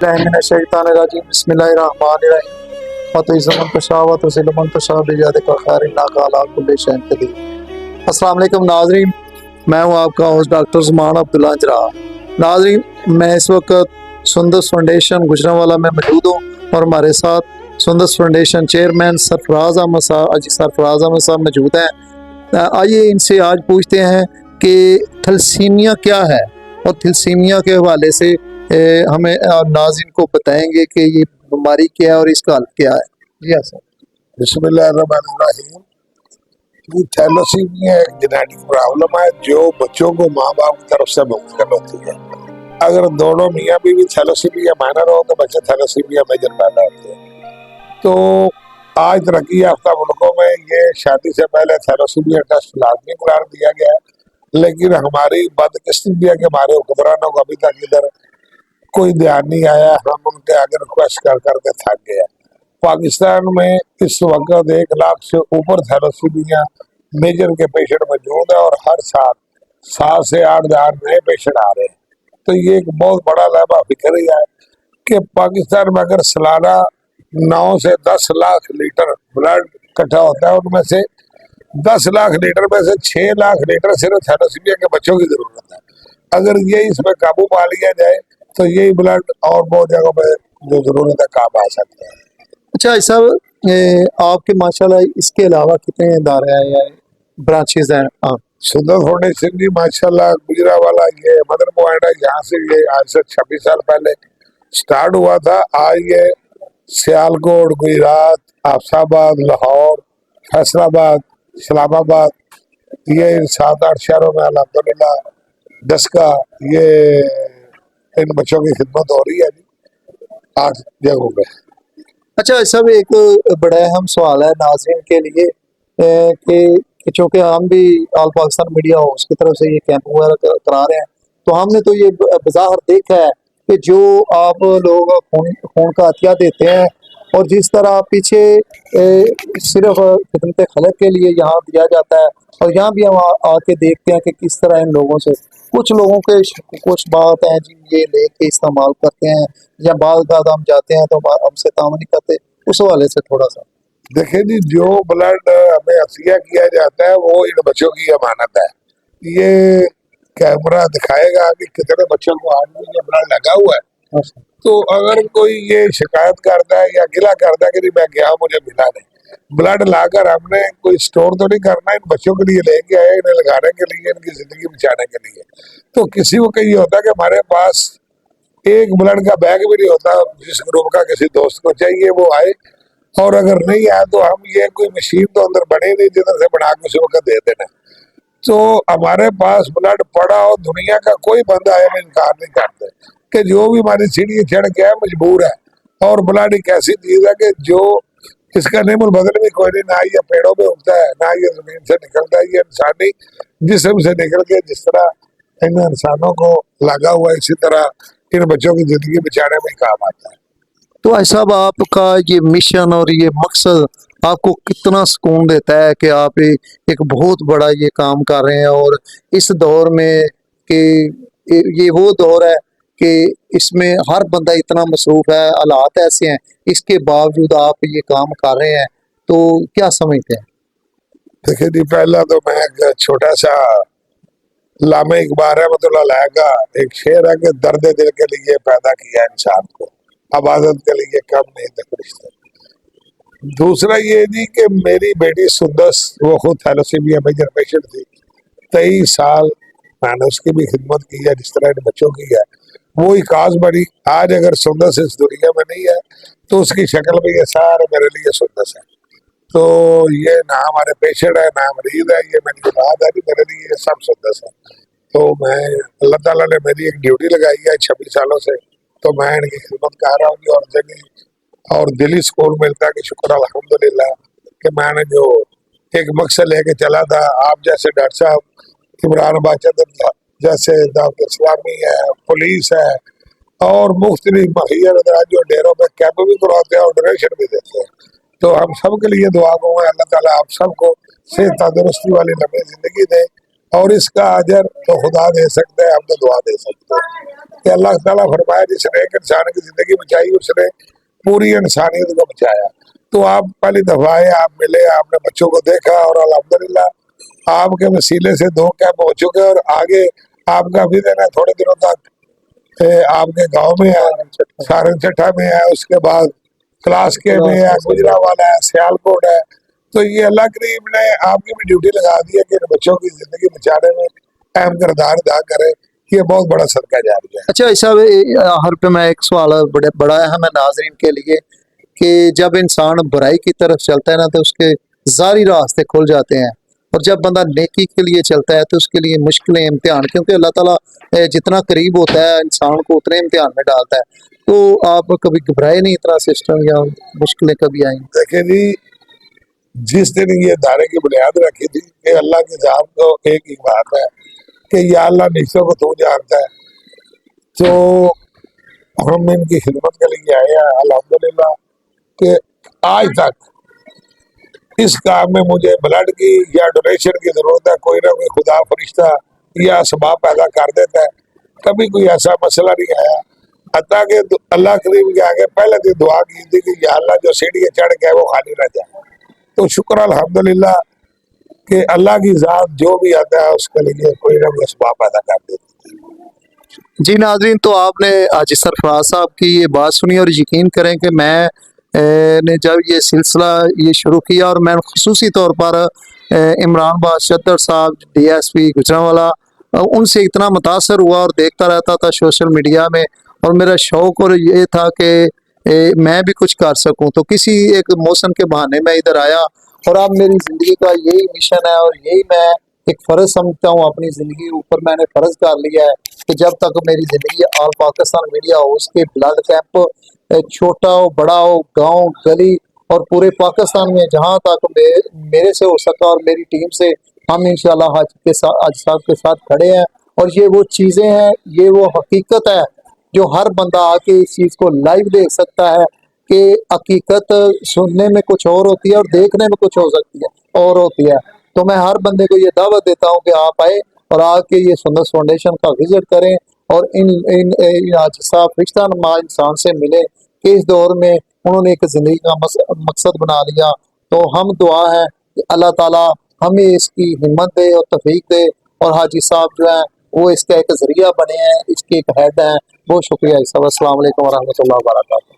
बिस्मिल्लाहिर्रहमानिर्रहीम बिस्मिल्लाहिर्रहमानिर्रहीम वतुइज़्ज़ुमन्तशा वतुज़िल्लुमन्तशा बियदिका खैर इन्नका अला कुल्लि शैइन क़दीर। अस्सलाम वालेकुम नाज़रीन, मैं हूं आपका होस्ट डॉक्टर ज़ुमान अब्दुल्ला जरा। नाज़रीन, मैं इस वक्त सुंदस फाउंडेशन गुजरांवाला में मौजूद हूँ और हमारे साथ सुंदस फाउंडेशन चेयरमैन सरफराज अहमद साहब मौजूद हैं। आइए इनसे आज पूछते हैं कि थैलेसीमिया क्या है और थैलेसीमिया के हवाले से हमें नाज़रीन को बताएंगे कि ये बीमारी क्या है और इसका हल क्या है। जी हाँ सर। बिस्मिल्लाहिर्रहमानिर्रहीम। ये थैलेसीमिया एक जेनेटिक प्रॉब्लम है जो बच्चों को माँ बाप की तरफ से मुंतकिल होती है। अगर दोनों मियाँ बीवी थैलेसीमिया माइनर हो तो बच्चे थैलेसीमिया मेजर पैदा होते हैं। तो आज तरक्की याफ्ता मुल्कों में ये शादी से पहले थैलेसीमिया टेस्ट लाजमी करार दिया गया है, लेकिन हमारी बदकिस्मती है कि हमारे हुक्मरानों को अभी तक इधर कोई ध्यान नहीं आया। हम उनके आगे रिक्वेस्ट कर करके थक गया। पाकिस्तान में इस वक्त 1 लाख से ऊपर थैलेसीमिया मेजर के पेशेंट मौजूद है और हर साल 7 से 8 हज़ार नए पेशेंट आ रहे हैं। तो ये एक बहुत बड़ा लहमा फिक्र है कि पाकिस्तान में अगर सालाना 9 से 10 लाख लीटर ब्लड इकट्ठा होता है, उनमें से 10 लाख लीटर में से 6 लाख लीटर सिर्फ थैलेसीमिया के बच्चों की जरूरत है। अगर ये इसमें काबू पा लिया जाए तो यही ब्लड और बहुत जगहों पे जो जरूरत है काम आ सकता है। अच्छा साहब, आपके माशाल्लाह इसके अलावा कितने इदारे हैं या ब्रांचेज हैं? सुंदर फाउंडेशन जी माशाल्लाह गुजरांवाला ये मदर पॉइंट है, यहाँ से ये आज से 26 साल पहले स्टार्ट हुआ था। आज ये सियालकोट, गुजरात, आफसाबाद, लाहौर, फैसलाबाद, इस्लामाबाद, ये 7-8 शहरों में अल्हम्दुलिल्लाह 10 का ये इन बच्चों की खिदमत हो रही है जी 8 जगहों पे। अच्छा सब एक बड़ा अहम सवाल है नाज़रीन के लिए कि चूँकि हम भी ऑल पाकिस्तान मीडिया हाउस की तरफ से ये कैंप वगैरह करा रहे हैं, तो हमने तो ये बज़ाहिर देखा है कि जो आप लोग खून का अतिया देते हैं और जिस तरह पीछे सिर्फ खिदमत खलक के लिए यहाँ दिया जाता है, और यहाँ भी हम आके देखते हैं कि किस तरह इन लोगों से कुछ लोगों के कुछ बात हैं जी ये लेके इस्तेमाल करते हैं या बाद हम जाते हैं तो हमसे काम नहीं करते। उस हवाले से थोड़ा सा देखिए जी, जो ब्लड हमें असिया किया जाता है वो इन बच्चों की अमानत है। ये कैमरा दिखाएगा कि कितने बच्चों को आज भी ये ब्लड लगा हुआ है। तो अगर कोई ये शिकायत करता है या गिला करता है कि नहीं मैं गया मुझे मिला नहीं, ब्लड लाकर हमने कोई स्टोर तो नहीं करना, इन बच्चों के लिए लेके आए, इन्हें लगाने के लिए, इनकी जिंदगी बचाने के लिए। तो किसी को कहीं होता है कि हमारे पास एक ब्लड का बैग भी नहीं होता, जिस ग्रुप का किसी दोस्त को चाहिए वो आए, और अगर नहीं आया तो हम ये कोई मशीन तो अंदर बने नहीं जिधर से बना के उसी वक्त दे देना। तो हमारे पास ब्लड पड़ा हो, दुनिया का कोई बंदा है, हम इनकार नहीं करते कि जो भी हमारी सीढ़ी चढ़ के है मजबूर है। और ब्लड एक ऐसी चीज है कि जो इसका नेमुल बदल भी कोई नहीं, ना ये पेड़ों में उगता है ना ये जमीन से निकलता है, ये इंसानी जिस्म से निकल के जिस तरह इन इंसानों को लगा हुआ इसी तरह इन बच्चों की जिंदगी बचाने में काम आता है। तो ऐसा आपका ये मिशन और ये मकसद आपको कितना सुकून देता है कि आप एक बहुत बड़ा ये काम कर रहे हैं, और इस दौर में कि ये वो दौर है कि इसमें हर बंदा इतना मसरूफ है, हालात ऐसे हैं, इसके बावजूद आप ये काम कर रहे हैं, तो क्या समझते हैं? देखिए जी, पहला तो मैं एक छोटा सा लामे इकबाल रहमतुल्लाह का एक शेर है कि दर्द दिल के लिए पैदा किया इंसान को, आबादत के लिए कम नहीं फरिश्ते। दूसरा ये जी कि मेरी बेटी सुंदस वो खुद थैलेसीमिया मेजर पेशेंट थी, 23 साल मैंने उसकी भी खिदमत की है जिस तरह इन बच्चों की है। वो ही काज बड़ी, आज अगर सुंदस इस दुनिया में नहीं है तो उसकी शक्ल में ये सारे मेरे लिए सुंदस है। तो ये ना हमारे पेशेंट है ना मरीज है, ये मेरी बात है, मेरे लिए ये सब सुंदस है। तो मैं अल्लाह ताला ने मेरी एक ड्यूटी लगाई है 26 सालों से, तो मैं इनकी खिदमत कर रहा हूँ और जगह और दिली सुकून मिलता है कि शुक्र अल्हम्दुलिल्लाह कि मैंने जो एक मकसद लेके चला था। आप जैसे डॉक्टर साहब इमरान बाचत जैसे दावत इस्लामी है, पुलिस है और मुख्तलिफ महियर जो डेरों में कैंप भी करवाते हैं और डोनेशन भी देते हैं। तो हम सब के लिए दुआ गो है अल्लाह ताला आप सबको सेहत तंदुरुस्ती वाली लंबी जिंदगी दे, और इसका अजर तो खुदा दे सकते हैं, हम तो दुआ दे सकते हैं। کہ اللہ تعالیٰ فرمایا جس نے ایک انسان کی زندگی بچائی اس نے پوری انسانیت کو بچایا. تو آپ پہلی دفعہ آئے, آپ ملے, آپ نے بچوں کو دیکھا, اور الحمدللہ آپ کے وسیلے سے 2 کیمپ ہو چکے, اور آگے آپ کا بھی دینا تھوڑے دنوں تک آپ کے گاؤں میں ہے, سارنگ چٹھا میں ہے, اس کے بعد کلاس کے میں ہے, گجرا والا ہے, سیالکوٹ ہے. تو یہ اللہ کریم نے آپ کی بھی ڈیوٹی لگا دی ہے کہ ان بچوں کی زندگی بچانے میں اہم کردار ادا کرے. یہ بہت بڑا صدقہ جاری ہے. اچھا صاحب, ہر پہ میں ایک سوال بڑا اہم ہے ناظرین کے لیے کہ جب انسان برائی کی طرف چلتا ہے نا تو اس کے ظاہری راستے کھل جاتے ہیں, اور جب بندہ نیکی کے لیے چلتا ہے تو اس کے لیے مشکلیں, امتحان, کیونکہ اللہ تعالیٰ جتنا قریب ہوتا ہے انسان کو اتنے امتحان میں ڈالتا ہے. تو آپ کبھی گھبرائے نہیں اتنا سسٹم یا مشکلیں کبھی آئیں؟ دیکھیں جی, جس دن یہ ادارے کی بنیاد رکھی تھی کہ اللہ کی ذات کو ایک ہی بات ہے کہ یا اللہ نیچوں کو تو جانتا ہے, تو ہم ان کی خدمت کے لیے آئے ہیں. الحمدللہ کہ آج تک اس کام میں مجھے بلڈ کی یا ڈونیشن کی ضرورت ہے, کوئی نہ کوئی خدا فرشتہ یا اسباب پیدا کر دیتا ہے, کبھی کوئی ایسا مسئلہ نہیں آیا. حتیٰ کہ اللہ کریم کے آگے پہلے دن دعا کی تھی کہ یا اللہ جو سیڑھیاں چڑھ گئے وہ خالی نہ جائے. تو شکر الحمدللہ کہ اللہ کی ذات جو بھی آتا ہے اس کے لیے کوئی نہ کوئی اسباب پیدا کر دیتی ہے. جی ناظرین, تو آپ نے حاجی سرفراز صاحب کی یہ بات سنی, اور یقین کریں کہ میں نے جب یہ سلسلہ یہ شروع کیا, اور میں خصوصی طور پر عمران باشدر صاحب ڈی ایس پی گجرانوالا, ان سے اتنا متاثر ہوا اور دیکھتا رہتا تھا سوشل میڈیا میں, اور میرا شوق اور یہ تھا کہ میں بھی کچھ کر سکوں. تو کسی ایک موسم کے بہانے میں ادھر آیا, اور اب میری زندگی کا یہی مشن ہے, اور یہی میں ایک فرض سمجھتا ہوں اپنی زندگی اوپر میں نے فرض کر لیا ہے کہ جب تک میری زندگی آل پاکستان میڈیا ہو, اس کے بلڈ کیمپ چھوٹا ہو بڑا ہو, گاؤں گلی اور پورے پاکستان میں جہاں تک میرے سے ہو سکا اور میری ٹیم سے, ہم انشاءاللہ حاج صاحب کے ساتھ کھڑے ہیں. اور یہ وہ چیزیں ہیں, یہ وہ حقیقت ہے جو ہر بندہ آ کے اس چیز کو لائیو دیکھ سکتا ہے کہ حقیقت سننے میں کچھ اور ہوتی ہے اور دیکھنے میں کچھ ہو سکتی ہے اور ہوتی ہے. تو میں ہر بندے کو یہ دعوت دیتا ہوں کہ آپ آئے اور آ کے یہ سندس فاؤنڈیشن کا وزٹ کریں, اور ان حاجی صاحب فرشتہ نما انسان سے ملے کہ اس دور میں انہوں نے ایک زندگی کا مقصد بنا لیا. تو ہم دعا ہے کہ اللہ تعالیٰ ہمیں اس کی ہمت دے اور توفیق دے, اور حاجی صاحب جو ہیں وہ اس کا ایک ذریعہ بنے ہیں, اس کے ایک ہیڈ ہیں. بہت شکریہ صاحب. السلام علیکم ورحمۃ اللہ وبرکاتہ.